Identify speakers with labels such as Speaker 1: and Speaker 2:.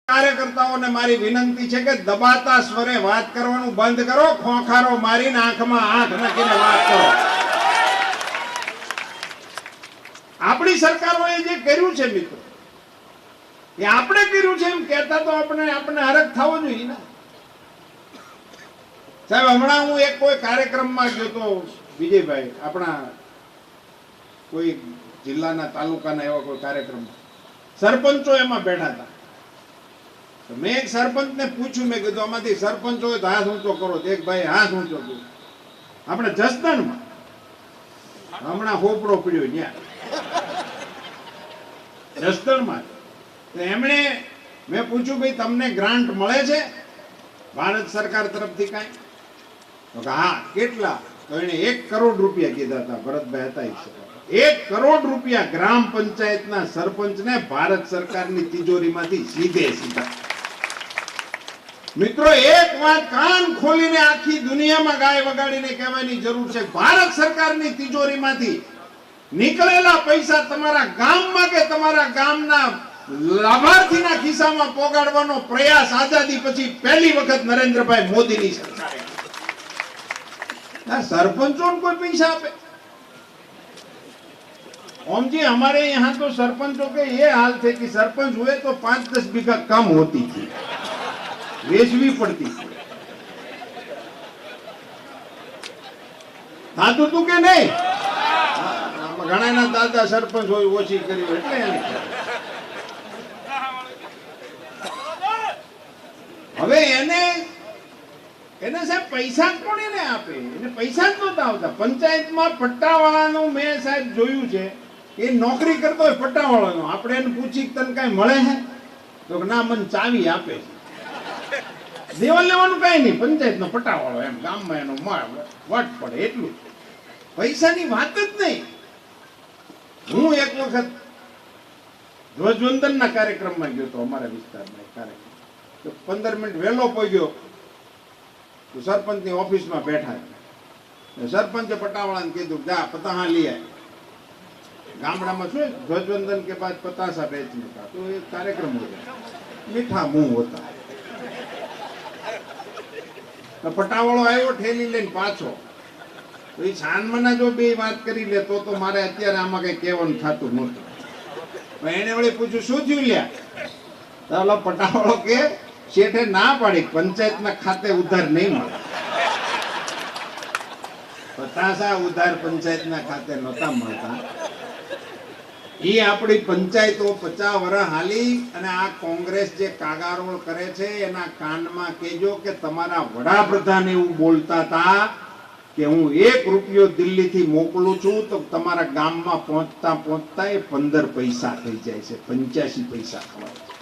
Speaker 1: કાર્યકર્તાઓને મારી વિનંતી છે કે દબાતા સ્વરે વાત કરવાનું બંધ કરો, ખોખારો મારીને આંખમાં આંખ નાખીને વાત કરો. આપણી સરકારોએ જે કર્યું છે મિત્રો, એ આપણે કર્યું છે એમ કહેતા તો આપણે હરખ થવો જોઈએ ને સાહેબ. હમણાં હું એક કોઈ કાર્યક્રમમાં ગયો તો વિજયભાઈ, આપણા કોઈ જિલ્લાના તાલુકાના એવા કોઈ કાર્યક્રમમાં સરપંચો એમાં બેઠા હતા. મેં એક સરપંચને પૂછ્યું, મેં કીધું આમાંથી સરપંચ હોય તો હાથ ઊંચો કરો. એક ભાઈ હાથ ઊંચો કર્યો. આપણે જસદણમાં હમણાં હોપડો પડ્યો ત્યાં જસદણમાં, એમણે મેં પૂછ્યું ભાઈ તમને ગ્રાન્ટ મળે છે ભારત સરકાર તરફથી કાંઈ? તો હા. કેટલા? તો એને 1 કરોડ રૂપિયા કીધા હતા. ભરતભાઈ હતા 1 કરોડ રૂપિયા ગ્રામ પંચાયતના સરપંચને ભારત સરકારની તિજોરીમાંથી સીધે સીધા. મિત્રો એક વાત કાન ખોલીને આખી દુનિયામાં ગાય વગાડીને કહેવાની જરૂર છે. ભારત સરકારની તિજોરીમાંથી નીકળેલા પૈસા તમારા ગામમાં કે તમારા ગામના લાભાર્થીના ખિસ્સામાં પોગાડવાનો પ્રયાસ આઝાદી પછી પહેલી વખત નરેન્દ્રભાઈ મોદીની સરકારે. સરપંચોને કોઈ પૈસા આપે? ओम जी हमारे यहाँ तो सरपंचों के ये हाल थे कि सरपंच हुए तो 5-10 बीघा कम होती थी, वेचवी पड़ती थी. हाँ तो तू के नहीं घણા ના દાદા સરપંચ હોય ઓછી કર્યું એટલે હવે એને સાહેબ પૈસા કોણ એને આપે? એને પૈસા જ નહોતા આવતા. પંચાયતમાં પટ્ટાવાળાનું મેં સાહેબ જોયું છે, એ નોકરી કરતો હોય પટ્ટાવાળાનો. આપણે એને પૂછી તને કઈ મળે છે? તો ના, મને ચાવી આપે છે. દેવા લેવાનું કઈ નહીં, પંચાયતનો પટ્ટાવાળો એમ ગામમાં એનો વટ પડે એટલું. પૈસાની વાત જ નહીં. હું એક વખત ધ્વજવંદનના કાર્યક્રમમાં ગયો તો અમારા વિસ્તારમાં એક કાર્યક્રમ, તો 15 મિનિટ વહેલો પહોંચ્યો તો સરપંચની ઓફિસમાં બેઠા. સરપંચે પટ્ટાવાળાને કીધું જા પતાહા લઈ આય. ગામડામાં શું ધ્વજવંદન કે બાદ પતાસા બેચને કા, તો એ કાર્યક્રમ હોય, મીઠા મુંહ હોતા. તો પટ્ટાવાળો આવ્યો ઠેલી લઈને પાછો. તો એ છાનમાના જો બે વાત કરી લે તો મારે અત્યારે આમાં કઈ કહેવાનું થતું નહોતું. એને વળી પૂછ્યું શું થયું લ્યા? તો પટ્ટાવાળો કે શેઠે ના પાડી, પંચાયતના ખાતે ઉધાર નહીં મળે. પતાસા ઉધાર પંચાયતના ખાતે નહોતા મળતા. એ આપણી પંચાયતો 50 વર્ષ હાલી અને આ કોંગ્રેસ જે કાગારોળ કરે છે એના કાનમાં કહેજો કે તમારા વડાપ્રધાન એવું બોલતા હતા કે હું 1 રૂપિયો દિલ્હીથી મોકલું છું તો તમારા ગામમાં પહોંચતા એ 15 પૈસા થઈ જાય છે, 85 પૈસા ખવાય.